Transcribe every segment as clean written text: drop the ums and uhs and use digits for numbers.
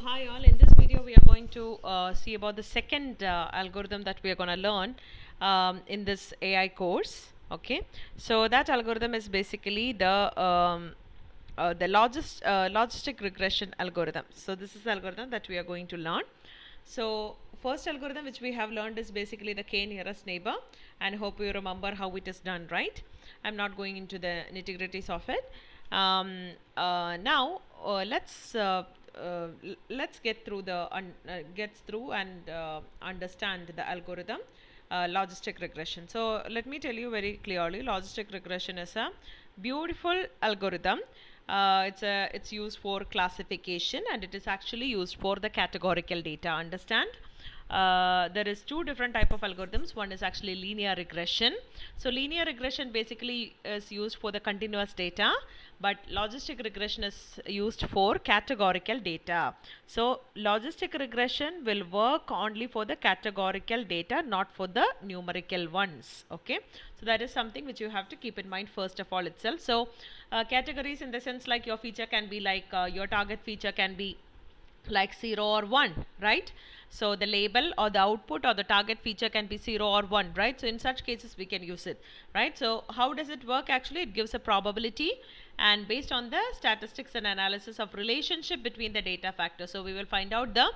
Hi all, in this video we are going to see about the second algorithm that we are going to learn in this AI course. Okay, so that algorithm is basically the logistic regression algorithm. So this is the algorithm that we are going to learn. So first algorithm which we have learned is basically the k nearest neighbor, and hope you remember how it is done, right? I'm not going into the nitty-gritties of it. Now let's get through and understand the algorithm, logistic regression. So let me tell you very clearly, logistic regression is a beautiful algorithm. It's used for classification, and it is actually used for the categorical data. Understand? There is two different type of algorithms. One is actually linear regression. So linear regression basically is used for the continuous data, but logistic regression is used for categorical data. So logistic regression will work only for the categorical data, not for the numerical ones. Okay, so that is something which you have to keep in mind first of all itself. So categories in the sense like your feature can be like your target feature can be like 0 or 1, right? So the label or the output or the target feature can be 0 or 1, right? So in such cases we can use it, right? So how does it work? Actually it gives a probability, and based on the statistics and analysis of relationship between the data factors. So we will find out the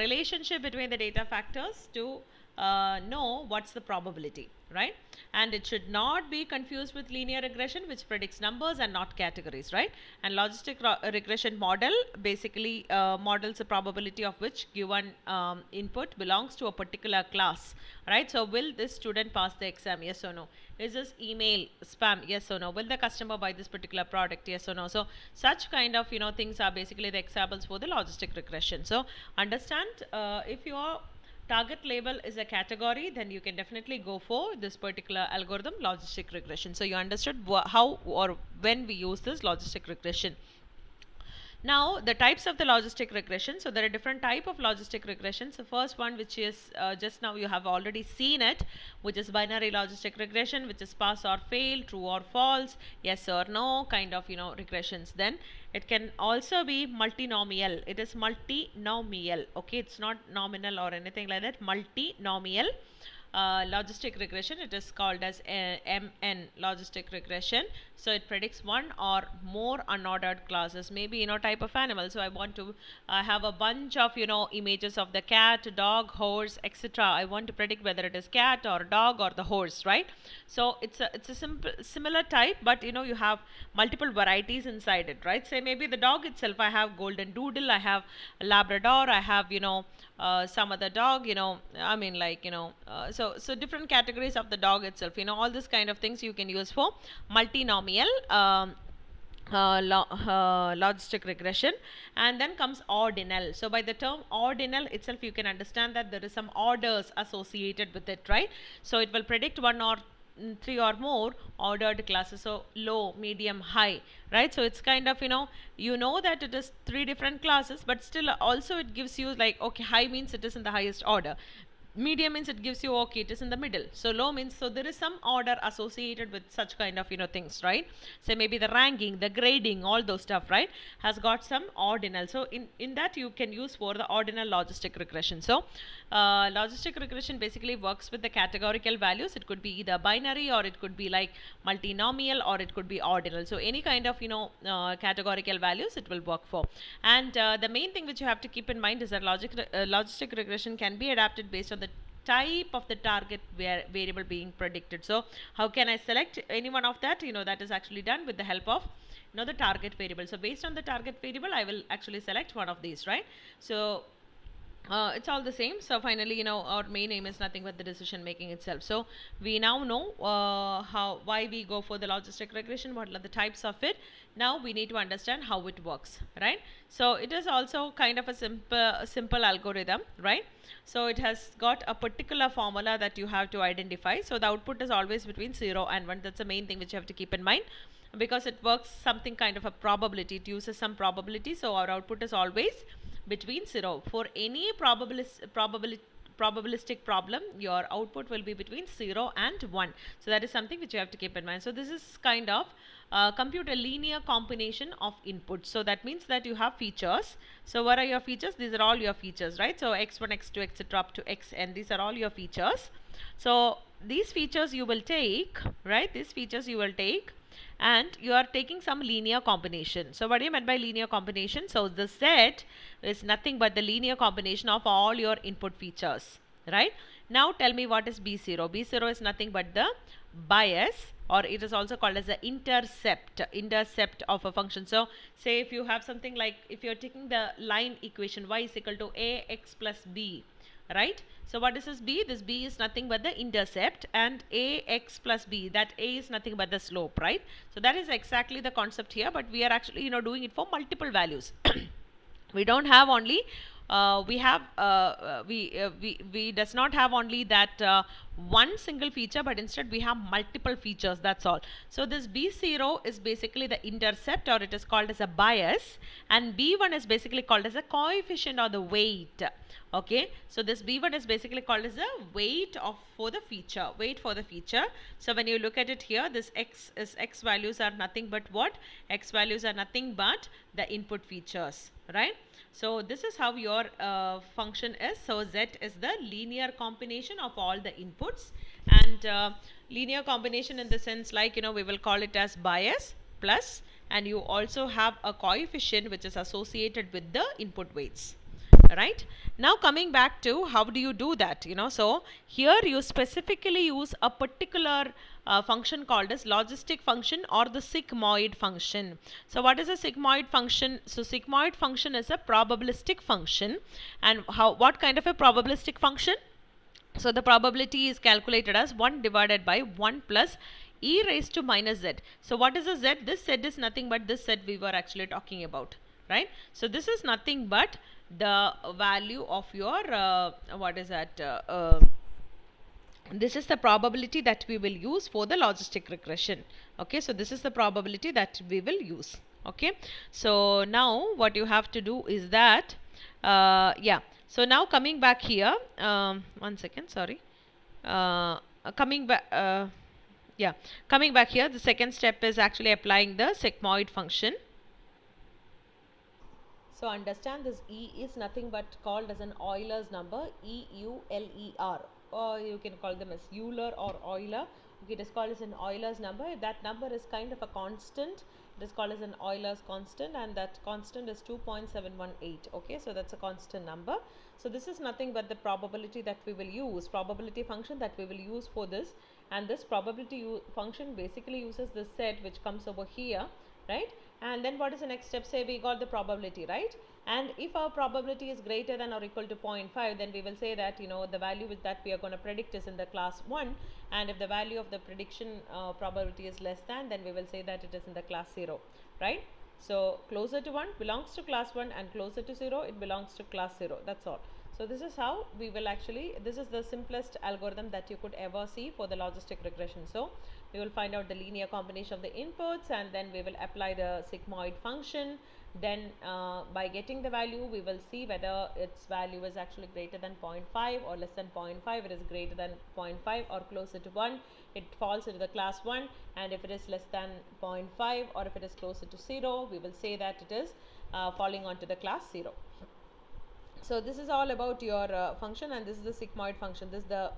relationship between the data factors to know what's the probability, right? And it should not be confused with linear regression, which predicts numbers and not categories, right? And logistic regression model basically models the probability of which given input belongs to a particular class, right? So will this student pass the exam? Yes or no? Is this email spam? Yes or no? Will the customer buy this particular product? Yes or no? So such kind of things are basically the examples for the logistic regression. So understand, if your target label is a category, then you can definitely go for this particular algorithm, logistic regression. So you understood how or when we use this logistic regression. Now the types of the logistic regression. So there are different type of logistic regression. So first one, which is just now you have already seen it, which is binary logistic regression, which is pass or fail, true or false, yes or no kind of regressions. Then it can also be multinomial. It is multinomial. Okay, it's not nominal or anything like that. Multinomial logistic regression. It is called as MN logistic regression. So it predicts one or more unordered classes, maybe type of animal. So I want to have a bunch of images of the cat, dog, horse, etc. I want to predict whether it is cat or dog or the horse, right? So it's a similar type, but you have multiple varieties inside it, right? Say maybe the dog itself, I have golden doodle, I have Labrador, I have some other dog, I mean, like so different categories of the dog itself, all this kind of things you can use for multinomial logistic regression. And then comes ordinal. So by the term ordinal itself, you can understand that there is some orders associated with it, right? So it will predict one or three or more ordered classes. So low, medium, high, right? So it's kind of that it is three different classes, but still also it gives you like, okay, high means it is in the highest order, medium means it gives you, okay, it is in the middle, so low means, so there is some order associated with such kind of things, right? So maybe the ranking, the grading, all those stuff, right, has got some ordinal. So in that you can use for the ordinal logistic regression. So logistic regression basically works with the categorical values. It could be either binary, or it could be like multinomial, or it could be ordinal. So any kind of categorical values it will work for. And the main thing which you have to keep in mind is that logistic regression can be adapted based on the type of the target variable being predicted. So how can I select any one of that? That is actually done with the help of the target variable. So based on the target variable, I will actually select one of these, right? So it's all the same. So finally, our main aim is nothing but the decision making itself. So we now know why we go for the logistic regression, what are the types of it. Now we need to understand how it works, right? So it is also kind of a simple algorithm, right? So it has got a particular formula that you have to identify. So the output is always between 0 and 1. That's the main thing which you have to keep in mind, because it works something kind of a probability. It uses some probability. So our output is always between 0. For any probabilistic problem, your output will be between 0 and 1. So that is something which you have to keep in mind. So this is kind of compute a linear combination of inputs. So that means that you have features. So what are your features? These are all your features, right? So x1, x2, etc. up to xn, these are all your features. So these features you will take, right? These features you will take, and you are taking some linear combination. So what do you mean by linear combination? So the set is nothing but the linear combination of all your input features, right? Now tell me, what is B0? B0 is nothing but the bias, or it is also called as the intercept of a function. So say if you have something like, if you're taking the line equation y is equal to ax plus b, right? So what is this b? This b is nothing but the intercept, and ax plus b, that a is nothing but the slope, right? So that is exactly the concept here, but we are actually doing it for multiple values. We don't have only we does not have only that one single feature, but instead we have multiple features, that's all. So this b0 is basically the intercept, or it is called as a bias, and b1 is basically called as a coefficient or the weight. Okay, so this b1 is basically called as the weight for the feature. So when you look at it here, this x values are nothing but what? X values are nothing but the input features, right? So this is how your function is. So z is the linear combination of all the inputs, and linear combination in the sense, like we will call it as bias plus, and you also have a coefficient which is associated with the input weights. Right, now coming back to how do you do that, so here you specifically use a particular function called as logistic function or the sigmoid function. So what is a sigmoid function? So sigmoid function is a probabilistic function. And what kind of a probabilistic function? So the probability is calculated as 1 divided by 1 plus e raised to minus z. So what is a z? This z is nothing but this z we were actually talking about, right? So this is nothing but the value of your this is the probability that we will use for the logistic regression. Okay, so this is the probability that we will use. Okay, so now what you have to do is that yeah, so now coming back here, one second, sorry, coming back yeah, coming back here, the second step is actually applying the sigmoid function. So understand, this E is nothing but called as an Euler's number, EULER, or you can call them as Euler or Euler. Okay, it is called as an Euler's number. That number is kind of a constant. It is called as an Euler's constant, and that constant is 2.718. Okay, so that's a constant number. So this is nothing but the probability that we will use, probability function that we will use for this, and this probability function basically uses this set which comes over here, right? And then what is the next step? Say we got the probability, right? And if our probability is greater than or equal to 0.5, then we will say that the value that we are going to predict is in the class 1, and if the value of the prediction probability is less than, then we will say that it is in the class 0, right? So closer to 1 belongs to class 1, and closer to 0 it belongs to class 0. That's all. So this is how we will actually, this is the simplest algorithm that you could ever see for the logistic regression. So we will find out the linear combination of the inputs, and then we will apply the sigmoid function. Then by getting the value, we will see whether its value is actually greater than 0.5 or less than 0.5. It is greater than 0.5 or closer to 1, it falls into the class 1, and if it is less than 0.5 or if it is closer to 0, we will say that it is falling onto the class 0. So this is all about your function, and this is the sigmoid function. This is the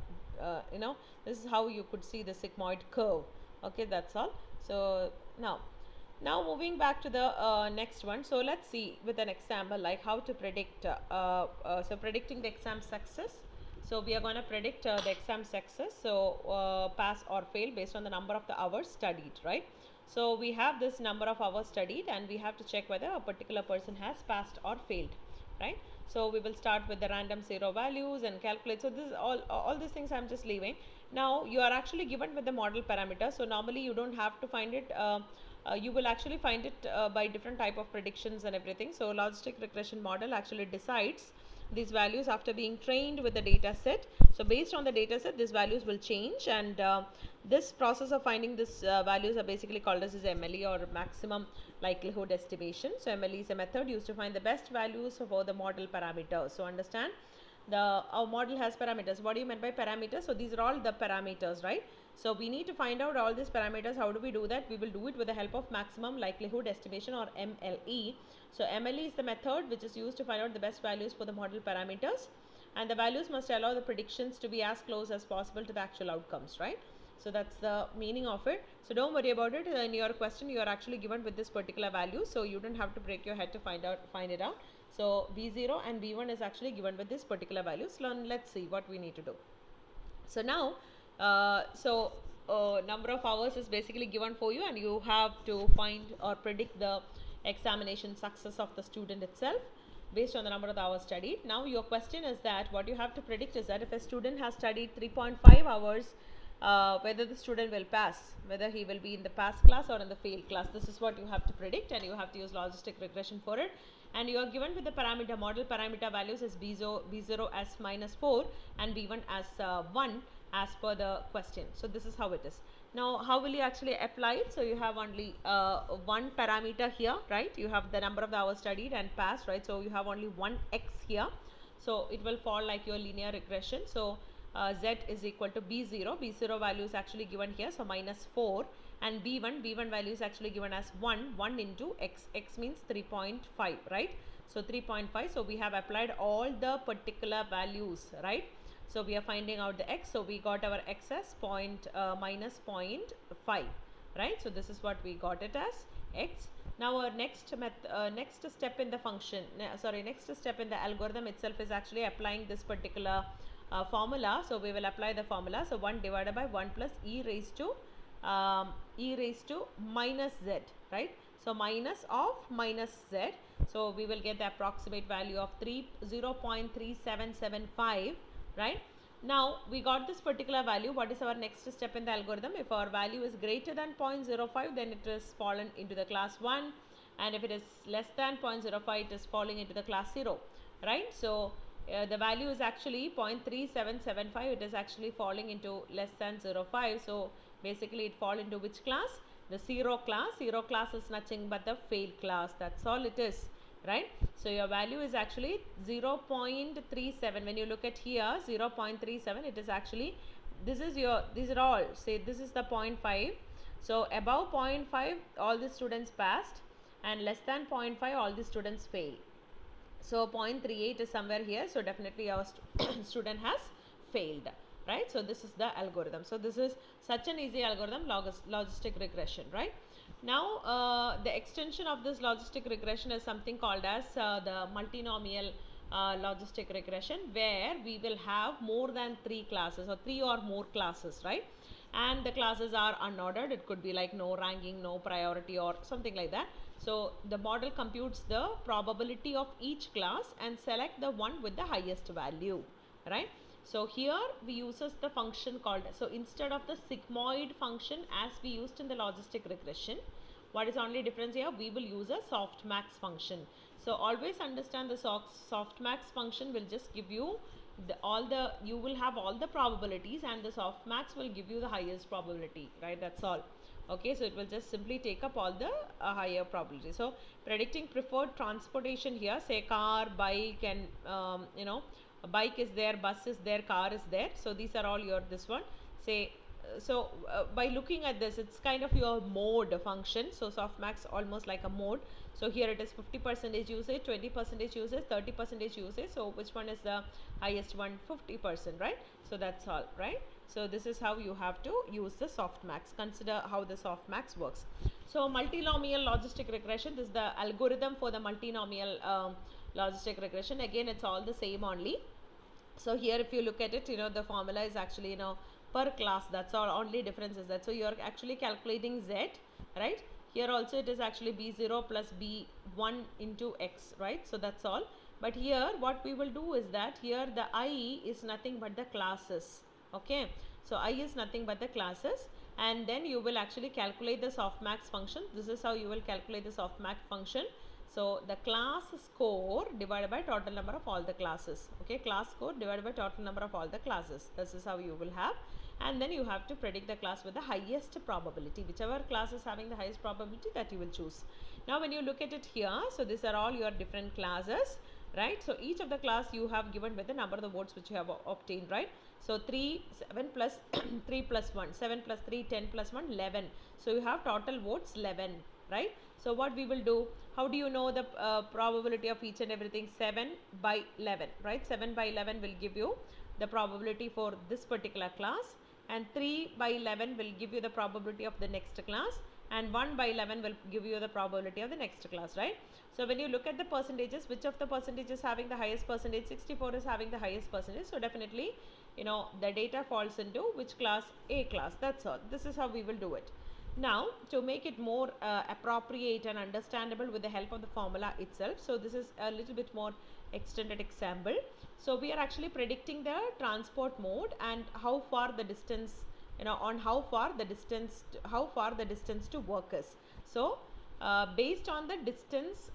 this is how you could see the sigmoid curve. Okay, that's all. So now moving back to the next one. So let's see with an example like how to predict so predicting the exam success. So we are going to predict the exam success, so pass or fail based on the number of the hours studied, right? So we have this number of hours studied, and we have to check whether a particular person has passed or failed, right? So we will start with the random 0 values and calculate. So this is all these things I'm just leaving. Now you are actually given with the model parameter, so normally you don't have to find it, you will actually find it by different type of predictions and everything. So logistic regression model actually decides these values after being trained with the data set. So based on the data set, these values will change, and this process of finding these values are basically called as MLE, or maximum likelihood estimation. So MLE is a method used to find the best values for the model parameters. So understand, our model has parameters. What do you mean by parameters? So these are all the parameters, right? So we need to find out all these parameters. How do we do that? We will do it with the help of maximum likelihood estimation, or MLE. So MLE is the method which is used to find out the best values for the model parameters, and the values must allow the predictions to be as close as possible to the actual outcomes, right? So that's the meaning of it. So don't worry about it. In your question, you are actually given with this particular value, so you don't have to break your head to find it out. So V0 and V1 is actually given with this particular value. So let's see what we need to do. So now, number of hours is basically given for you, and you have to find or predict the examination success of the student itself based on the number of hours studied. Now your question is that what you have to predict is that if a student has studied 3.5 hours, whether the student will pass, whether he will be in the pass class or in the fail class. This is what you have to predict, and you have to use logistic regression for it. And you are given with the parameter model parameter values as B0 as -4 and B1 as 1 as per the question. So this is how it is. Now how will you actually apply it? So you have only one parameter here, right? You have the number of the hours studied and passed, right? So you have only one x here. So it will fall like your linear regression. So z is equal to B0. B0 value is actually given here, so -4, and B1 value is actually given as 1 into x. X means 3.5, right? So 3.5. So we have applied all the particular values, right? So we are finding out the x. So we got our x as -0.5, right? So this is what we got it as x. Now our next step in the function, next step in the algorithm itself is actually applying this particular formula. So we will apply the formula. So 1 divided by 1 plus e raised to minus z, right? So minus of minus z. So we will get the approximate value of 0.3775, right? Now we got this particular value. What is our next step in the algorithm? If our value is greater than 0.05, then it is fallen into the class 1, and if it is less than 0.05, it is falling into the class 0, right? So the value is actually 0.3775. It is actually falling into less than 0.5. So basically it fall into which class? The 0 class. 0 class is nothing but the fail class. That's all it is, right? So your value is actually 0.37. When you look at here, 0.37, it is actually, these are all, say this is the 0.5. So above 0.5 all the students passed, and less than 0.5 all the students fail. So 0.38 is somewhere here, so definitely our student has failed, right? So this is the algorithm. So this is such an easy algorithm, logistic regression, right? Now the extension of this logistic regression is something called as the multinomial logistic regression, where we will have more than 3 classes or 3 or more classes, right? And the classes are unordered. It could be like no ranking, no priority, or something like that. So the model computes the probability of each class and select the one with the highest value, right? So here we uses the function called, so instead of the sigmoid function as we used in the logistic regression, what is only difference here? We will use a softmax function. So always understand the softmax function will just give you you will have all the probabilities, and the softmax will give you the highest probability, right? That's all. Okay, so it will just simply take up all the higher probability. So predicting preferred transportation here, say car, bike, and a bike is there, bus is there, car is there. So these are all your this one. Say by looking at this, it's kind of your mode function. So softmax almost like a mode. So here it is 50% usage, 20% usage, 30% usage. So which one is the highest one? 50%, right? So that's all, right? So this is how you have to use the softmax. Consider how the softmax works. So multinomial logistic regression, this is the algorithm for the multinomial logistic regression. Again, it's all the same only. So here if you look at it, the formula is actually per class. That's all. Only difference is that. So you are actually calculating z, right? Here also it is actually b0 plus b1 into x, right? So that's all. But here what we will do is that here the I is nothing but the classes. Okay, so I is nothing but the classes, and then you will actually calculate the softmax function. This is how you will calculate the softmax function. So the class score divided by total number of all the classes. Okay, class score divided by total number of all the classes. This is how you will have, and then you have to predict the class with the highest probability. Whichever class is having the highest probability, that you will choose. Now when you look at it here, so these are all your different classes. right? So each of the class you have given with the number of the votes which you have obtained, right? So 3, 7 plus 3 plus 1, 7 plus 3, 10 plus 1, 11. So you have total votes 11, right? So what we will do, how do you know the probability of each and everything? 7 by 11, right? 7 by 11 will give you the probability for this particular class, and 3 by 11 will give you the probability of the next class, and 1 by 11 will give you the probability of the next class, right? So when you look at the percentages, which of the percentages having the highest percentage? 64 is having the highest percentage. So definitely, you know, the data falls into which class? A class. That's all. This is how we will do it. Now, to make it more appropriate and understandable with the help of the formula itself, so this is a little bit more extended example. So we are actually predicting the transport mode and how far the distance, you know, on how far the distance to work is. So based on the distance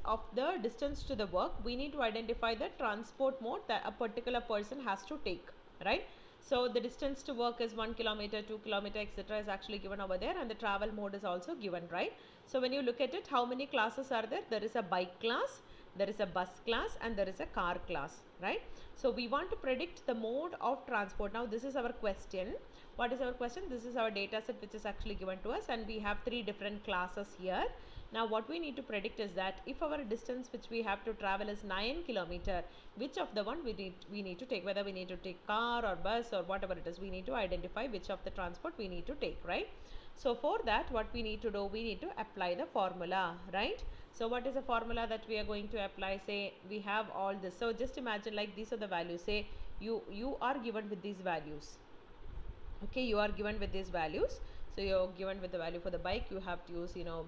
to the work, we need to identify the transport mode that a particular person has to take, right? So the distance to work is 1 kilometer, 2 kilometer, etc. is actually given over there, and the travel mode is also given, right? So when you look at it, how many classes are there? There is a bike class, there is a bus class, and there is a car class, right? So we want to predict the mode of transport. Now this is our question. What is our question? This is our data set which is actually given to us, and we have 3 different classes here. Now what we need to predict is that if our distance which we have to travel is 9 kilometer, which of the one we need to take, whether we need to take car or bus or whatever it is, we need to identify which of the transport we need to take, right? So for that, what we need to do, we need to apply the formula, right? So what is the formula that we are going to apply? Say we have all this. So just imagine like these are the values. Say you are given with these values. Okay, you are given with these values. So you're given with the value for the bike, you have to use, you know,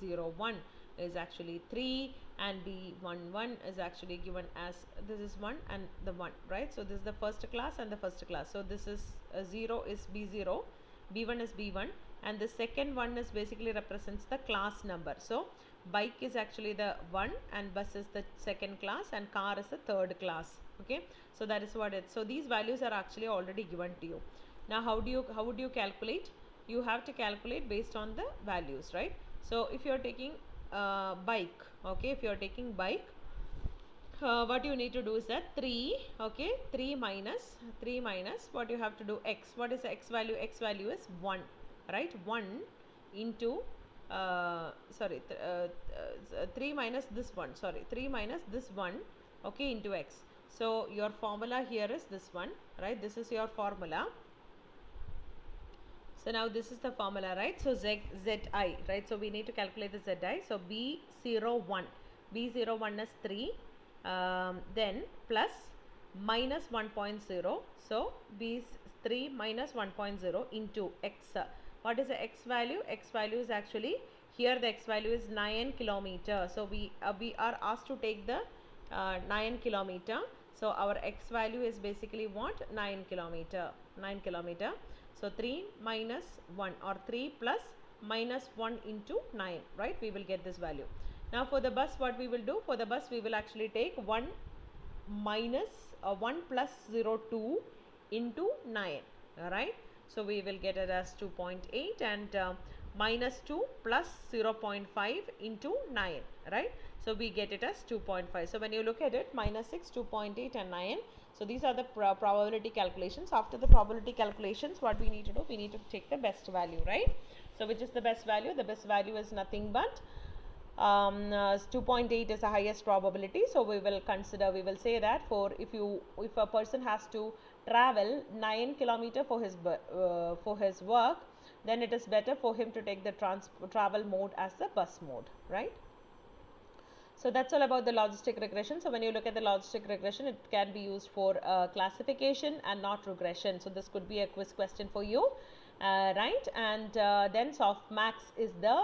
B01 is actually 3, and B11 is actually given as, this is 1 and the 1, right? So this is the first class and the first class. So this is 0 is B0, B1 is B1, and the second one is basically represents the class number. So bike is actually the 1, and bus is the second class, and car is the third class. Okay, so that is what it is. So these values are actually already given to you. Now how would you calculate? You have to calculate based on the values, right? So if you are taking bike, okay, if you are taking bike, what you need to do is that 3, okay, 3 minus what you have to do, x. What is the x value? X value is 1, right? 1 into 3 minus this one, 3 minus this one, okay, into x. So your formula here is this one, right? This is your formula. So now this is the formula, right? So zi, right? So we need to calculate the zi. So B01 is 3, then plus minus 1.0. So B3 minus 1.0 into x. What is the x value? X value is actually, here the x value is 9 kilometer. So we are asked to take the 9 kilometer. So our x value is basically what? 9 kilometer. So 3 minus 1, or 3 plus minus 1 into 9, right? We will get this value. Now for the bus, what we will do? For the bus, we will actually take 1 minus 1 plus 0.2 into 9, alright? So we will get it as 2.8, and minus 2 plus 0.5 into 9, right? So we get it as 2.5. So when you look at it, minus 6, 2.8 and 9. So these are the probability calculations. After the probability calculations, what we need to do? We need to take the best value, right? So which is the best value? The best value is nothing but 2.8 is the highest probability. So we will say that if a person has to travel 9 kilometer for his work, then it is better for him to take the travel mode as the bus mode, right? So that's all about the logistic regression. So when you look at the logistic regression, it can be used for classification and not regression. So this could be a quiz question for you, right? And then softmax is the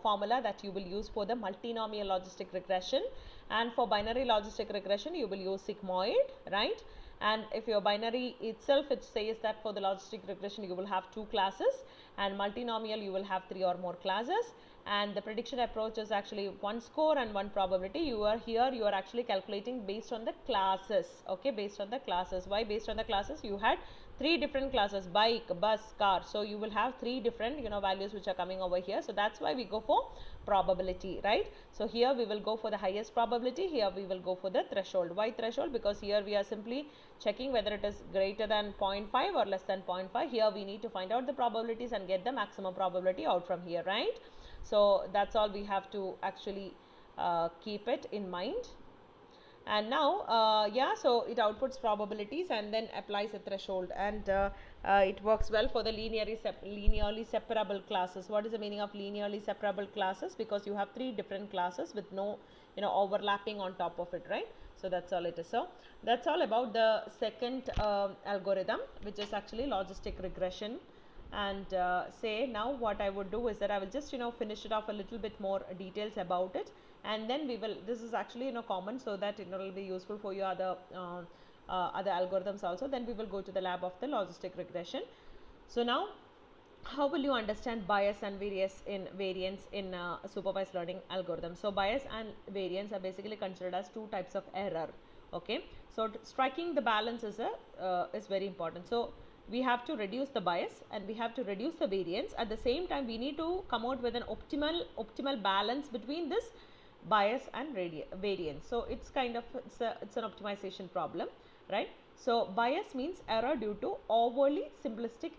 formula that you will use for the multinomial logistic regression, and for binary logistic regression you will use sigmoid, right? And if your binary itself, it says that for the logistic regression you will have 2 classes, and multinomial you will have 3 or more classes. and the prediction approach is actually one score and one probability. You are actually calculating based on the classes, okay, based on the classes. Why based on the classes? You had three different classes: bike, bus, car. So you will have three different values which are coming over here. So that's why we go for probability, right? So here we will go for the highest probability, here we will go for the threshold. Why threshold? Because here we are simply checking whether it is greater than 0.5 or less than 0.5. Here we need to find out the probabilities and get the maximum probability out from here, right? So that's all we have to actually keep it in mind. And now so it outputs probabilities and then applies a threshold, and it works well for the linearly separable classes. What is the meaning of linearly separable classes? Because you have three different classes with no overlapping on top of it, right? So that's all it is. So that's all about the second algorithm, which is actually logistic regression. And say now what I would do is that I will just finish it off a little bit more details about it, and then we will, this is actually common, so that it will be useful for your other algorithms also. Then we will go to the lab of the logistic regression. So now, how will you understand bias and variance in a supervised learning algorithm? So bias and variance are basically considered as two types of error, okay? So striking the balance is very important. So we have to reduce the bias and we have to reduce the variance. At the same time, we need to come out with an optimal balance between this bias and variance. So it's kind of it's an optimization problem, right? So bias means error due to overly simplistic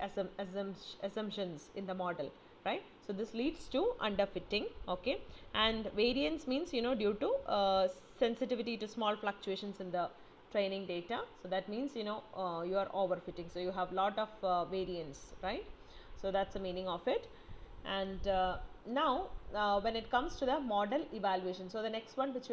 assumptions in the model, right? So this leads to underfitting, okay? And variance means due to sensitivity to small fluctuations in the training data. So that means you are overfitting, so you have lot of variance, right? So that's the meaning of it. And now when it comes to the model evaluation, so the next one which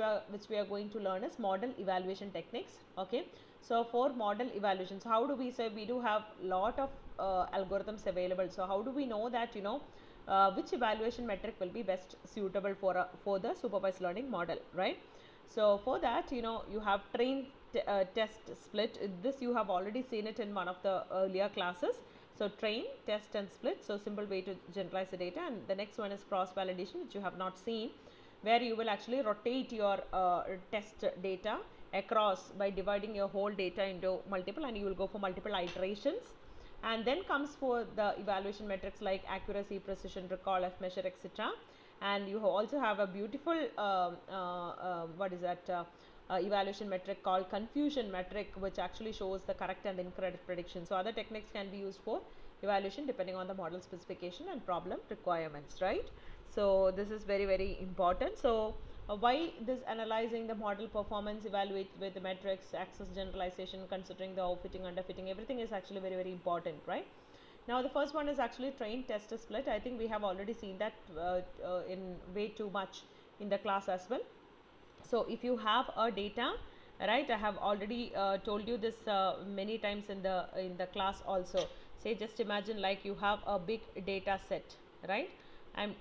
we are going to learn is model evaluation techniques, okay? So for model evaluations, how do we say? We do have lot of algorithms available. So how do we know that which evaluation metric will be best suitable for the supervised learning model, right? So for that you have train test split. This you have already seen it in one of the earlier classes. So train, test and split. So simple way to generalize the data. And the next one is cross validation, which you have not seen, where you will actually rotate your test data across by dividing your whole data into multiple, and you will go for multiple iterations. And then comes for the evaluation metrics like accuracy, precision, recall, F measure, etc. And you also have a beautiful evaluation metric called confusion metric, which actually shows the correct and incorrect prediction. So other techniques can be used for evaluation depending on the model specification and problem requirements, right? So this is very important. So why this analyzing the model performance, evaluate with the metrics, access generalization, considering the overfitting, underfitting, everything is actually very important, right? Now the first one is actually train, test, split. I think we have already seen that in way too much in the class as well. So if you have a data, right, I have already told you this many times in the class also. Say just imagine like you have a big data set, right? I'm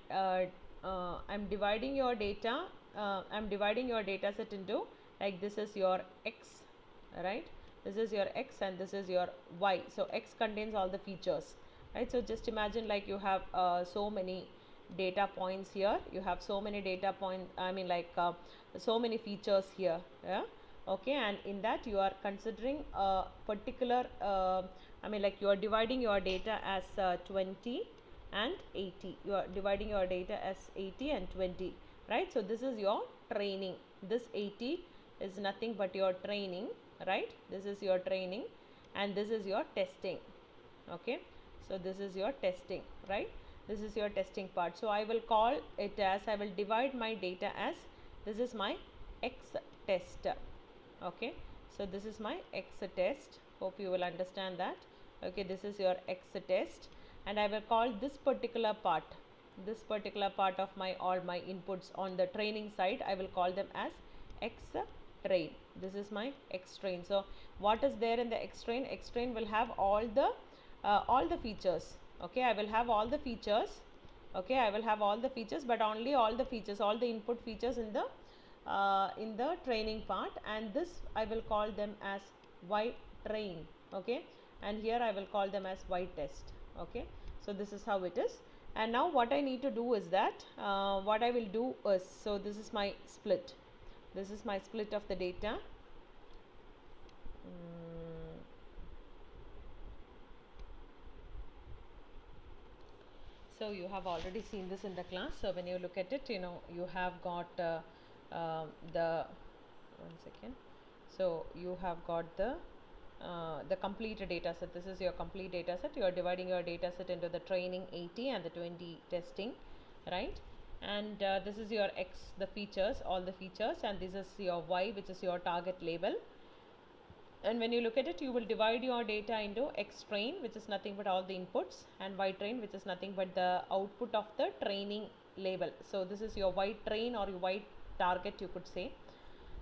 dividing your data set into, like, this is your x, right? This is your x and this is your y. So x contains all the features, right? So just imagine like you have so many data points here. You have so many data points, so many features here, yeah, okay? And in that you are considering a particular you are dividing your data as 20 and 80. You are dividing your data as 80 and 20, right? So this is your training. This 80 is nothing but your training, right? This is your training and this is your testing, okay? So this is your testing, right? This is your testing part. So I will call it as, I will divide my data as, this is my x test, okay? So this is my x test. Hope you will understand that, okay? This is your x test, and I will call this particular part of all my inputs on the training side, I will call them as x train. This is my x train. So what is there in the x train? X train will have all the features, okay? I will have all the features, okay? I will have all the features, but only all the features, all the input features in the training part, and this I will call them as y train, okay? And here I will call them as y test, okay? So this is how it is. And now what I need to do is that what I will do is, so this is my split. This is my split of the data. So you have already seen this in the class. So when you look at it, you have got the one second. So you have got the complete data set. This is your complete data set. You are dividing your data set into the training 80 and the 20 testing, right? And this is your X, the features, all the features, and this is your Y, which is your target label. And when you look at it, you will divide your data into X train, which is nothing but all the inputs, and Y train, which is nothing but the output of the training label. So this is your Y train or your Y target, you could say.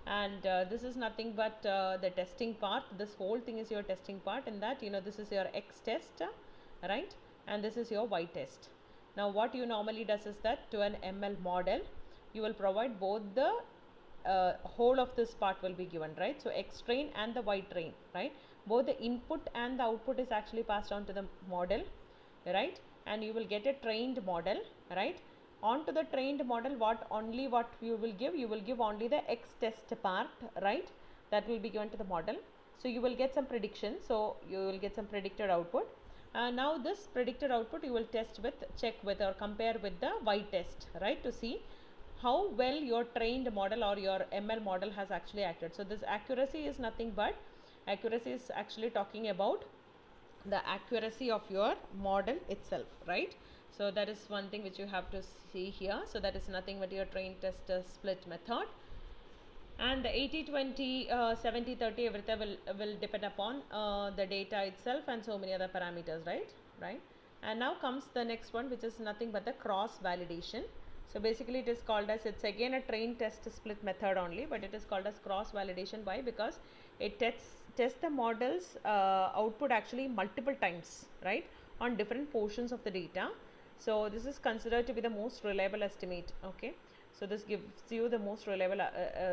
And this is nothing but the testing part. This whole thing is your testing part. In that, this is your X test, right? And this is your Y test. Now what you normally does is that to an ML model, you will provide both the whole of this part will be given, right? So X train and the Y train, right? Both the input and the output is actually passed on to the model, right? And you will get a trained model, right? Onto the trained model, what you will give only the X test part, right? That will be given to the model. So you will get some prediction. So you will get some predicted output. Now this predicted output you will check with or compare with the Y test, right? To see how well your trained model or your ML model has actually acted. So this accuracy is nothing but, accuracy is actually talking about the accuracy of your model itself, right? So that is one thing which you have to see here. So that is nothing but your train test split method. And the 80-20, 70-30, everything will depend upon the data itself and so many other parameters, right? And now comes the next one, which is nothing but the cross validation. So basically it is called as, it's again a train test split method only, but it is called as cross validation. Why? Because it tests the model's output actually multiple times, right, on different portions of the data. So this is considered to be the most reliable estimate, okay? So this gives you the most reliable.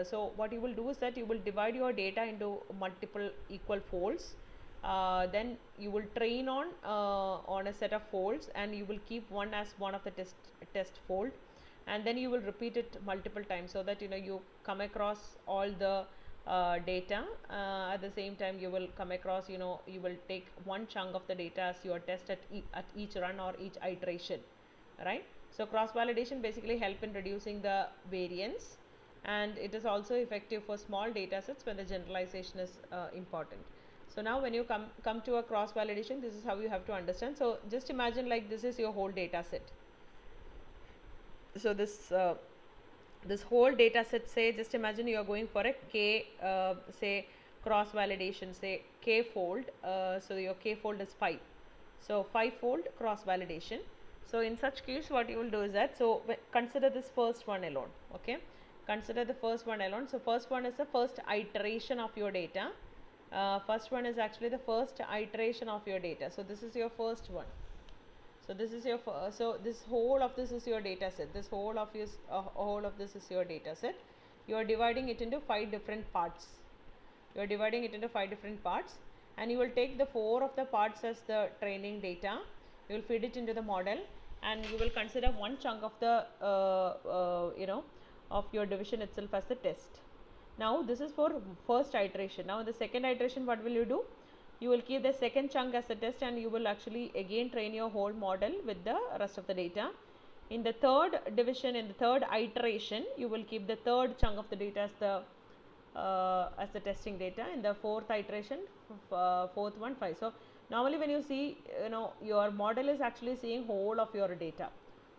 So what you will do is that you will divide your data into multiple equal folds. Then you will train on a set of folds, and you will keep one as one of the test fold, and then you will repeat it multiple times, so that you come across all the data. At the same time, you will come across, you will take one chunk of the data as your test at each run or each iteration, right? So cross validation basically help in reducing the variance, and it is also effective for small data sets when the generalization is important. So now when you come to a cross validation, this is how you have to understand. So just imagine like this is your whole data set. So this whole data set, say, just imagine you are going for a k say cross validation, say k fold. So your k fold is 5, so 5 fold cross validation. So in such case, what you will do is that, so consider this first one alone, okay? Consider the first one alone. So first one is the first iteration of your data. First one is actually the first iteration of your data. So this is your first one. So this is your so this whole of this is your data set. This whole of this is your data set. You are dividing it into 5 different parts. You are dividing it into 5 different parts, and you will take the 4 of the parts as the training data. You will feed it into the model, and you will consider one chunk of the of your division itself as the test. Now this is for first iteration. Now in the second iteration, what will you do? You will keep the second chunk as a test, and you will actually again train your whole model with the rest of the data. In the third division, in the third iteration, you will keep the third chunk of the data as the testing data. In the fourth iteration, fourth one, 5. So normally when you see, your model is actually seeing whole of your data.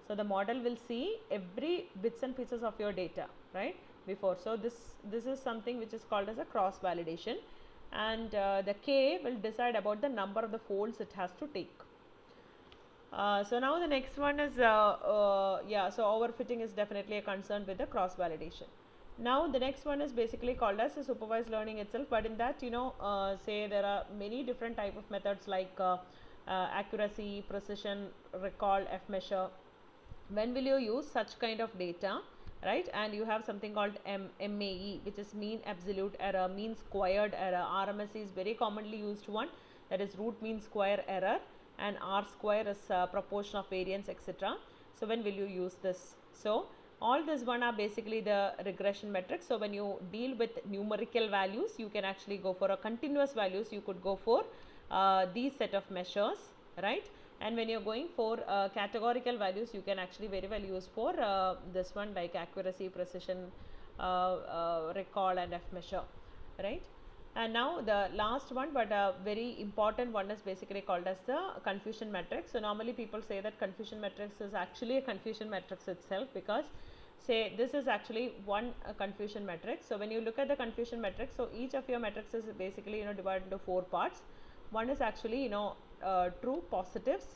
So the model will see every bits and pieces of your data, right, before. So this is something which is called as a cross validation, and the k will decide about the number of the folds it has to take. So now the next one is so overfitting is definitely a concern with the cross validation. Now the next one is basically called as a supervised learning itself, but in that, say there are many different type of methods like accuracy, precision, recall, F measure. When will you use such kind of data, right? And you have something called MAE, which is mean absolute error, mean squared error. RMS is very commonly used one, that is root mean square error. and R square is proportion of variance, etc. So when will you use this? So all this one are basically the regression metrics. So when you deal with numerical values, you can actually go for a continuous values, you could go for these set of measures, right? And when you're going for categorical values, you can actually very well use for this one, like accuracy, precision, recall, and F measure, right? And now the last one, but a very important one, is basically called as the confusion matrix. So normally people say that confusion matrix is actually a confusion matrix itself, because say this is actually one confusion matrix. So when you look at the confusion matrix, so each of your matrices is basically divided into 4 parts. One is actually true positives,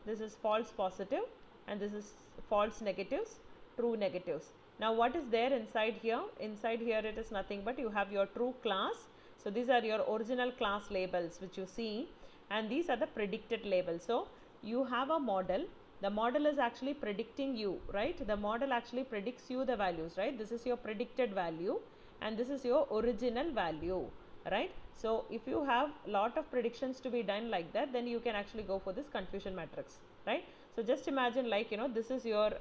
this is false positive, and this is false negatives, true negatives. Now what is there inside here? Inside here it is nothing but you have your true class. So these are your original class labels which you see, and these are the predicted labels. So you have a model, the model is actually predicting you, right? The model actually predicts you the values, right? This is your predicted value and this is your original value, right? So if you have lot of predictions to be done like that, then you can actually go for this confusion matrix, right? So just imagine, like this is your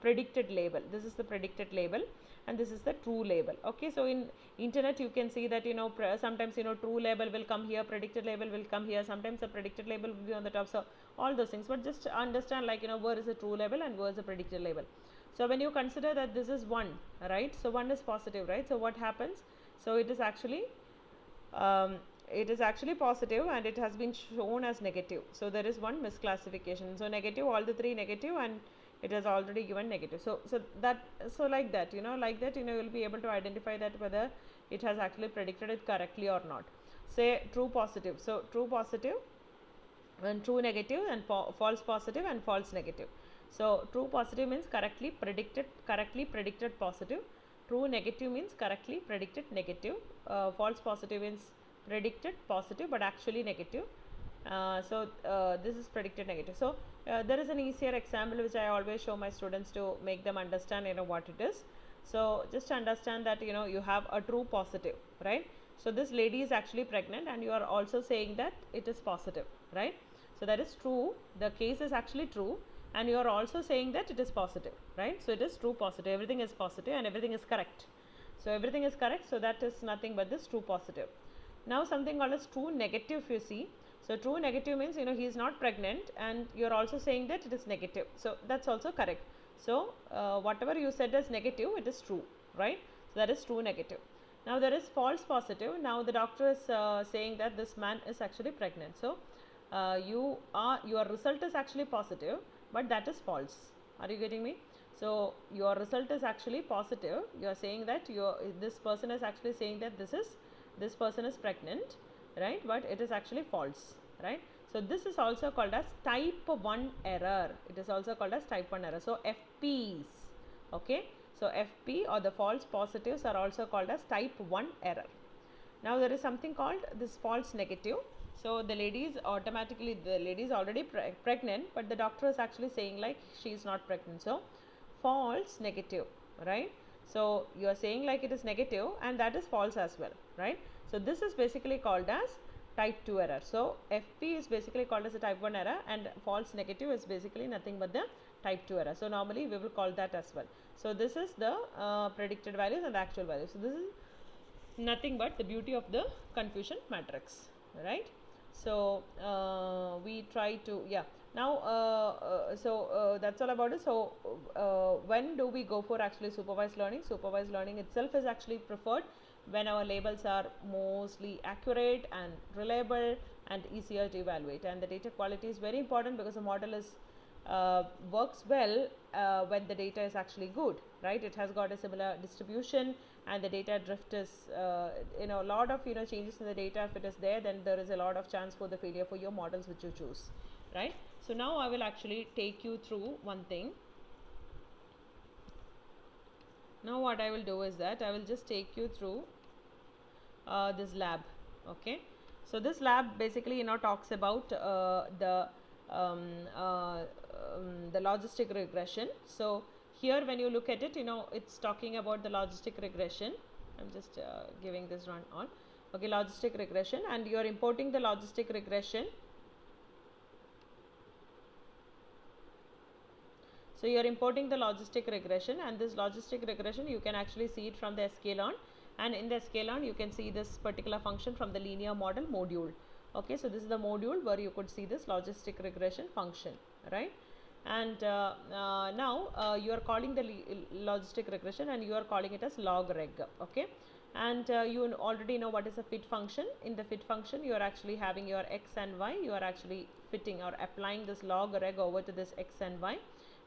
predicted label, this is the predicted label, and this is the true label. Okay, so in internet you can see that sometimes true label will come here, predicted label will come here, sometimes the predicted label will be on the top. So all those things, but just understand, like where is the true label and where is the predicted label. So when you consider that this is 1, right? So 1 is positive, right? So what happens? So it is actually positive and it has been shown as negative. So there is one misclassification. So negative, all the 3 negative, and it has already given negative. So like that, you will be able to identify that whether it has actually predicted it correctly or not. Say true positive. So true positive and true negative, and false positive and false negative. So true positive means correctly predicted positive. True negative means correctly predicted negative. False positive means predicted positive but actually negative. This is predicted negative. So there is an easier example which I always show my students to make them understand what it is. So just understand that you have a true positive, right? So this lady is actually pregnant and you are also saying that it is positive, right? So that is true, the case is actually true, and you are also saying that it is positive, right? So it is true positive, everything is positive and everything is correct. So everything is correct, so that is nothing but this true positive. Now something called as true negative, you see. So true negative means he is not pregnant and you are also saying that it is negative. So that's also correct. So whatever you said as negative, it is true, right? So that is true negative. Now there is false positive. Now the doctor is saying that this man is actually pregnant. So your result is actually positive, but that is false. Are you getting me? So your result is actually positive. You are saying that this person is actually saying that this person is pregnant, right? But it is actually false, right? So this is also called as type 1 error. It is also called as type 1 error. So FPs, okay? So FP or the false positives are also called as type 1 error. Now there is something called this false negative. So the lady is already pregnant, but the doctor is actually saying like she is not pregnant. So false negative, right? So you are saying like it is negative and that is false as well, right? So this is basically called as type 2 error. So FP is basically called as a type 1 error and false negative is basically nothing but the type 2 error. So normally we will call that as well. So this is the predicted values and the actual values. So this is nothing but the beauty of the confusion matrix, right? So we try to now that's all about it. So when do we go for actually supervised learning? Supervised learning itself is actually preferred when our labels are mostly accurate and reliable and easier to evaluate, and the data quality is very important because the model is works well when the data is actually good, right? It has got a similar distribution and the data drift is a lot of changes in the data. If it is there, then there is a lot of chance for the failure for your models which you choose, right? So now I will actually take you through one thing. Now what I will do is that I will just take you through this lab, okay? So this lab basically talks about the logistic regression. So here when you look at it, it's talking about the logistic regression. I'm just giving this run on. Okay, logistic regression, and you are importing the logistic regression. So you are importing the logistic regression, and this logistic regression you can actually see it from the sklearn, and in the sklearn you can see this particular function from the linear model module. Okay, so this is the module where you could see this logistic regression function, right? And now you are calling the logistic regression, and you are calling it as log reg. Okay, and you already know what is a fit function. In the fit function you are actually having your x and y, you are actually fitting or applying this log reg over to this x and y,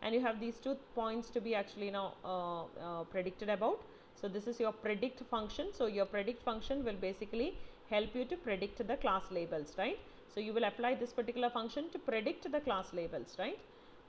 and you have these 2 points to be actually now predicted about. So this is your predict function. So your predict function will basically help you to predict the class labels, right? So you will apply this particular function to predict the class labels, right?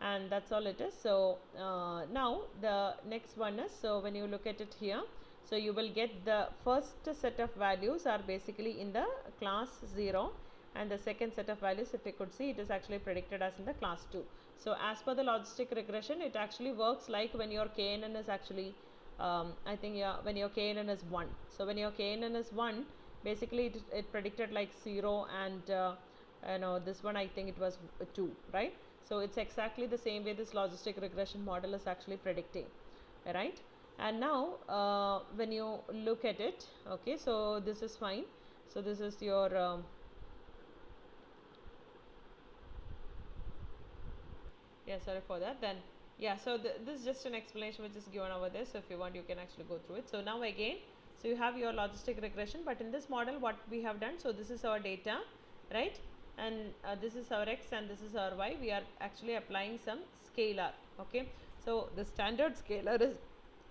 And that's all it is. So now the next one is, so when you look at it here, so you will get the first set of values are basically in the class 0, and the second set of values, if you could see, it is actually predicted as in the class 2. So as per the logistic regression, it actually works like when your KNN is actually I think, yeah, when your KNN is 1. So when your KNN is 1, basically it predicted like 0, and you know, this one I think it was 2, right? So it's exactly the same way this logistic regression model is actually predicting, right? And now when you look at it, okay, so this is fine. So this is your yeah, sorry for that. Then yeah, so this is just an explanation which is given over there. So if you want, you can actually go through it. So now again, so you have your logistic regression, but in this model what we have done, so this is our data, right? And this is our x and this is our y. We are actually applying some scalar. Okay, so the standard scalar is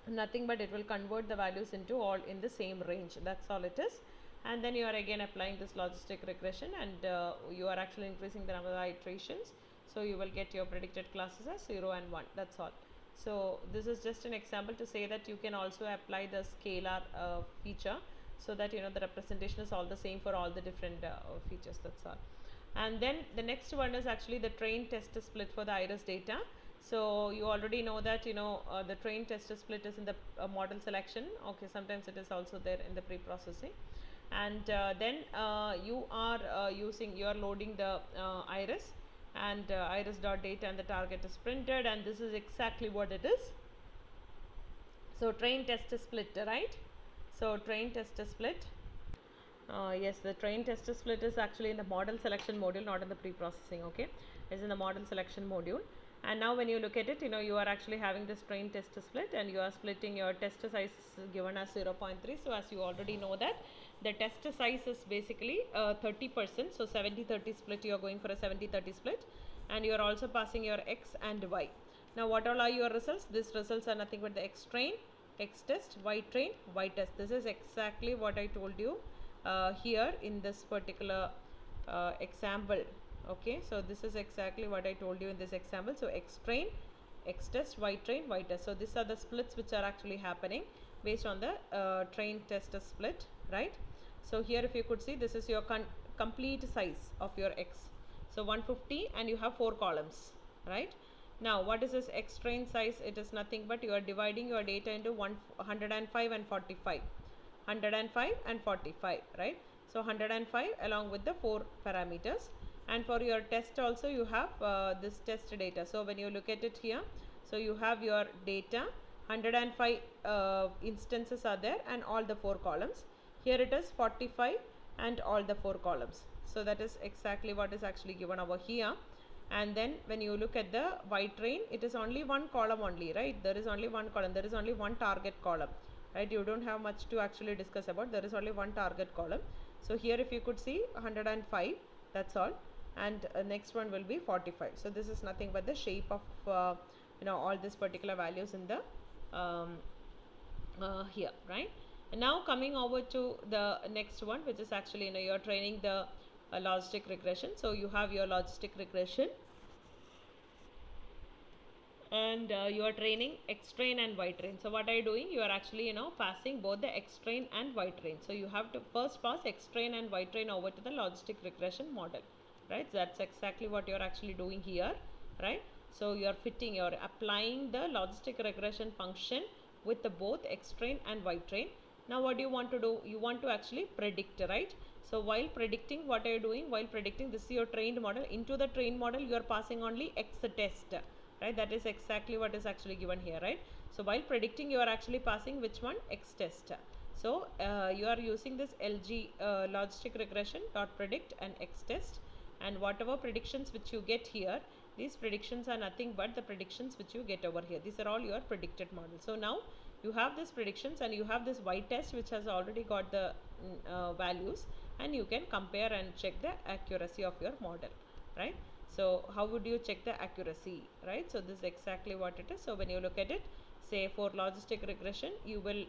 nothing but it will convert the values into all in the same range. That's all it is. And then you are again applying this logistic regression, and you are actually increasing the number of iterations. So you will get your predicted classes as 0 and 1. That's all. So this is just an example to say that you can also apply the scalar feature, so that you know the representation is all the same for all the different features. That's all. And then the next one is actually the train test split for the iris data. So you already know that, you know, the train test split is in the model selection. Okay, sometimes it is also there in the pre-processing. And then you are loading the iris, and iris.data, and the target is printed, and this is exactly what it is. So train test split, right? So train test split, yes, the train test split is actually in the model selection module, not in the pre-processing. Okay, it's in the model selection module. And now when you look at it, you know, you are actually having this train test split, and you are splitting your test size given as 0.3. So as you already know that the test size is basically 30%. So 70-30 split, you are going for a 70-30 split, and you are also passing your x and y. Now what all are your results? These results are nothing but the x train, x test, y train, y test. This is exactly what I told you here in this particular example. Okay, so this is exactly what I told you in this example. So x train, x test, y train, y test. So these are the splits which are actually happening based on the train test split, right? So here if you could see, this is your complete size of your x. So 150, and you have 4 columns, right? Now what is this x train size? It is nothing but you are dividing your data into 105 and 45. 105 and 45, right? So 105 along with the 4 parameters. And for your test also you have this test data. So when you look at it here, so you have your data, 105 instances are there, and all the 4 columns. Here it is 45 and all the 4 columns. So that is exactly what is actually given over here. And then when you look at the y train, it is only one column only, right? There is only one column, there is only one target column, right? You don't have much to actually discuss about. There is only one target column. So here if you could see 105, that's all, and next one will be 45. So this is nothing but the shape of you know, all these particular values in the here, right? And now coming over to the next one, which is actually, you know, you're training the logistic regression. So you have your logistic regression, and you are training x train and y train. So what are you doing? You are actually, you know, passing both the x train and y train. So you have to first pass x train and y train over to the logistic regression model, right? So that's exactly what you're actually doing here, right? So you're fitting, you're applying the logistic regression function with the both x train and y train. Now what do you want to do? You want to actually predict, right? So while predicting, what are you doing? While predicting, this is your trained model. Into the trained model you are passing only x test, right? That is exactly what is actually given here, right? So while predicting, you are actually passing which one? X test. So you are using this LG logistic regression dot predict and X test, and whatever predictions which you get here, these predictions are nothing but the predictions which you get over here. These are all your predicted models. So now you have these predictions and you have this Y test which has already got the values, and you can compare and check the accuracy of your model, right? So how would you check the accuracy, right? So this is exactly what it is. So when you look at it, say for logistic regression, you will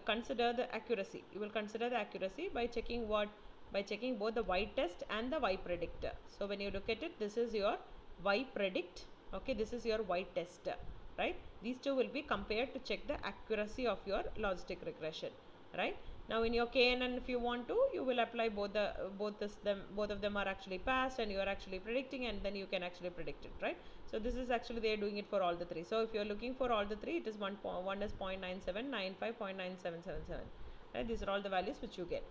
consider the accuracy. You will consider the accuracy by checking what? By checking both the Y test and the Y predictor. So when you look at it, this is your Y predict, okay, this is your Y test, right? These two will be compared to check the accuracy of your logistic regression, right? Now in your KNN, if you want to, you will apply both of them are actually passed, and you are actually predicting, and then you can actually predict it, right? So this is actually they are doing it for all the three. So if you are looking for all the three, it is one is 0.9795, 0.9777, right? These are all the values which you get.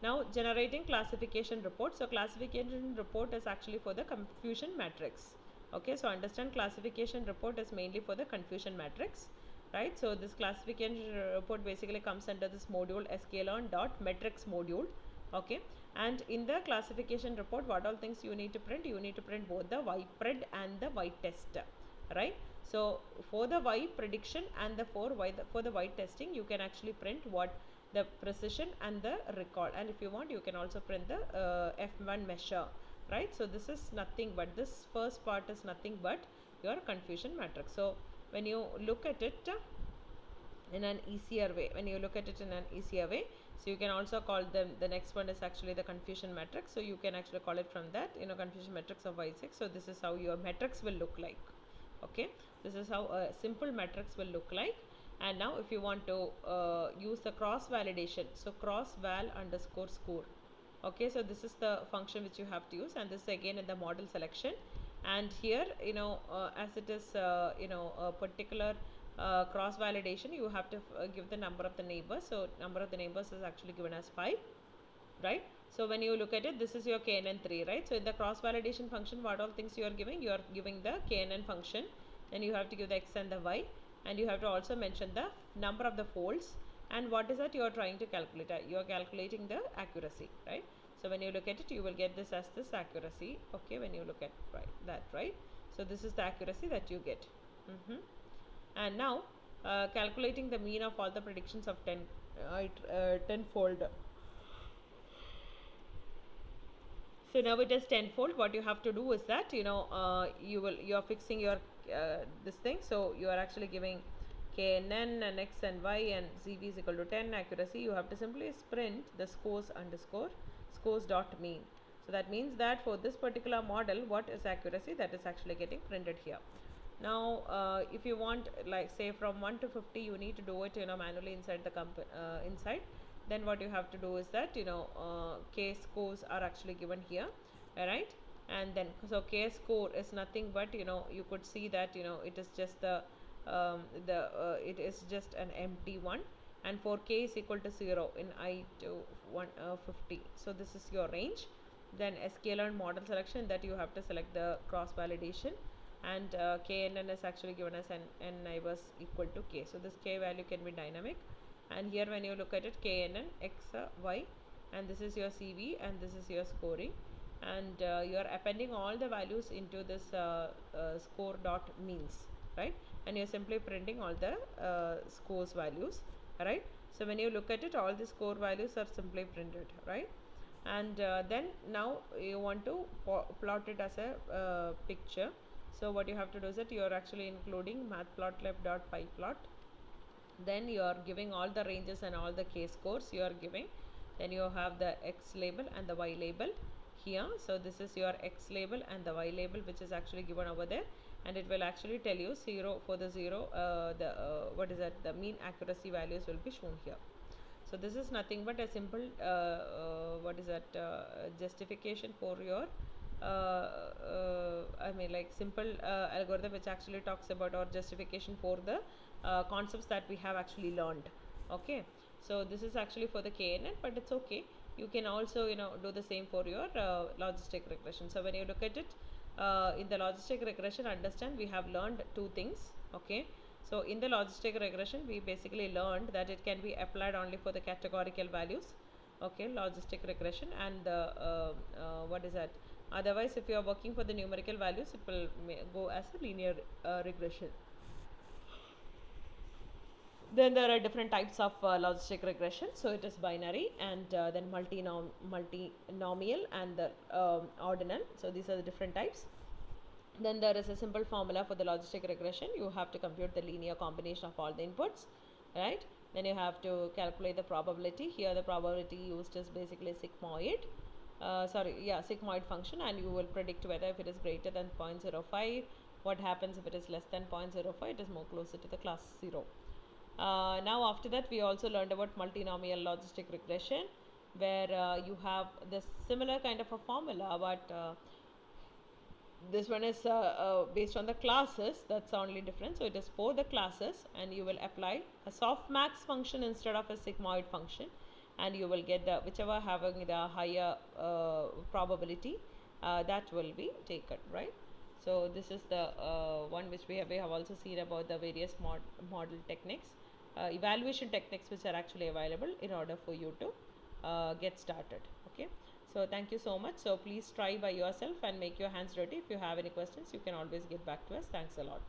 Now generating classification report. So classification report is actually for the confusion matrix. Okay, so understand classification report is mainly for the confusion matrix, right? So this classification report basically comes under this module sklearn.metrics module, okay? And in the classification report, what all things you need to print? You need to print both the Y pred and the Y test, right? So for the Y prediction and for the Y testing, you can actually print what? The precision and the recall, and if you want, you can also print the F1 measure, right? So this is nothing but, this first part is nothing but your confusion matrix. So when you look at it in an easier way, so you can also call them, the next one is actually the confusion matrix. So you can actually call it from that, confusion matrix of Y6. So this is how your matrix will look like, okay? This is how a simple matrix will look like. And now if you want to use the cross validation, so cross val underscore score, okay? So this is the function which you have to use, and this is again in the model selection. And here, as it is a particular cross validation, you have to give the number of the neighbors. So number of the neighbors is actually given as 5, right? So when you look at it, this is your KNN3, right? So in the cross validation function, what all things you are giving? You are giving the KNN function, then you have to give the X and the Y, and you have to also mention the number of the folds, and what is that you are trying to calculate? You are calculating the accuracy, right? So when you look at it, you will get this as this accuracy, okay? When you look at that, right? So this is the accuracy that you get. And now calculating the mean of all the predictions of 10-fold. So now it is 10-fold. What you have to do is that you are fixing your this thing. So you are actually giving KNN and X and Y and ZV is equal to 10 accuracy. You have to simply print the scores underscore scores dot mean. So that means that for this particular model, what is accuracy, that is actually getting printed here. Now if you want, like say from 1 to 50, you need to do it manually inside the inside. Then what you have to do is that K scores are actually given here, right? And then so K score is nothing but you could see that it is just the it is just an empty one, and for K is equal to 0 in I to 150. So this is your range. Then sklearn model selection, that you have to select the cross validation, and KNN is actually given as n neighbors equal to K. So this K value can be dynamic, and here when you look at it, KNN X Y, and this is your CV, and this is your scoring, and you are appending all the values into this score dot means, right? And you're simply printing all the scores values, right? So when you look at it, all the score values are simply printed, right? And then now you want to plot it as a picture. So what you have to do is that you are actually including matplotlib.pyplot. Then you are giving all the ranges and all the K scores you are giving. Then you have the X label and the Y label here. So this is your X label and the Y label, which is actually given over there, and it will actually tell you 0 for the 0 what is that, the mean accuracy values will be shown here. So this is nothing but a simple what is that justification for your I mean like simple algorithm which actually talks about, or justification for the concepts that we have actually learned, okay? So this is actually for the KNN, but it's okay. You can also do the same for your logistic regression. So when you look at it, in the logistic regression, understand, we have learned two things. Okay, so in the logistic regression we basically learned that it can be applied only for the categorical values. Okay, logistic regression, and what is that, otherwise if you are working for the numerical values, it will go as a linear regression. Then there are different types of logistic regression. So it is binary, and then multinomial, and the ordinal. So these are the different types. Then there is a simple formula for the logistic regression. You have to compute the linear combination of all the inputs, right? Then you have to calculate the probability. Here the probability used is basically sigmoid. Sigmoid function, and you will predict whether if it is greater than 0.05, what happens if it is less than 0.05, it is more closer to the class 0. Now after that we also learned about multinomial logistic regression, where you have this similar kind of a formula, but this one is based on the classes. That's the only difference. So it is for the classes, and you will apply a softmax function instead of a sigmoid function, and you will get the whichever having the higher probability, that will be taken, right? So this is the one which we have also seen about the various model techniques, evaluation techniques, which are actually available in order for you to get started. Okay, so thank you so much. So please try by yourself and make your hands dirty. If you have any questions, you can always get back to us. Thanks a lot.